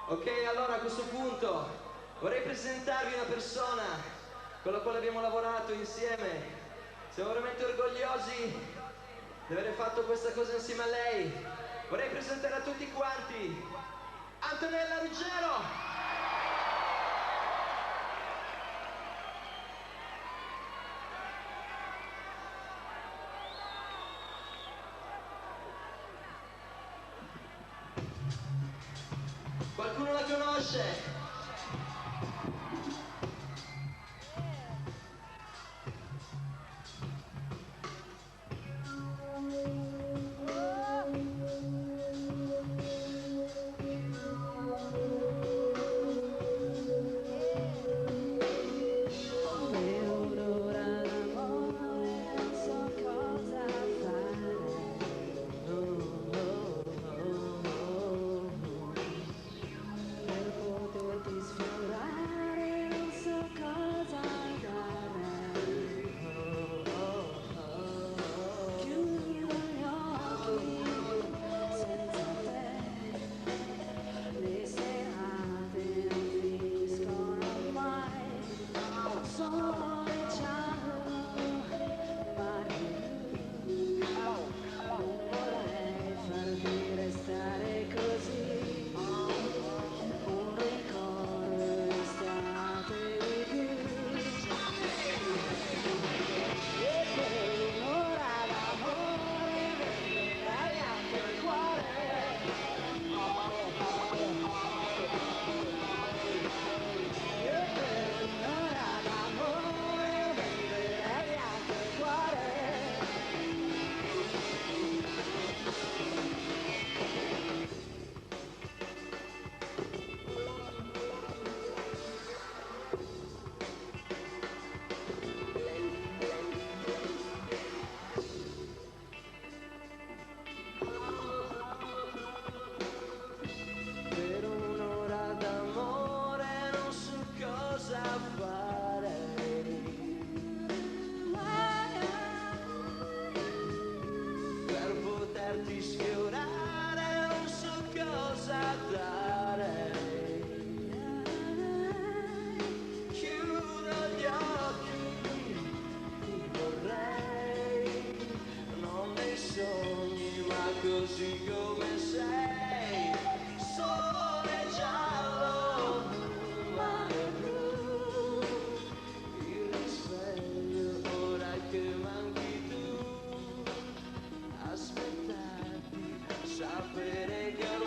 Ok, allora a questo punto vorrei presentarvi una persona con la quale abbiamo lavorato insieme. Siamo veramente orgogliosi di aver fatto questa cosa insieme a lei. Vorrei presentare a tutti quanti Antonella Ruggero! Qualcuno la conosce? Poterti sfiorare non so cosa dare. Chiudo gli occhi, ti vorrei, non nei sogni ma così come sei. Sole giallo, mare blu, il risveglio ora che manchi tu. Aspettarti, sapere che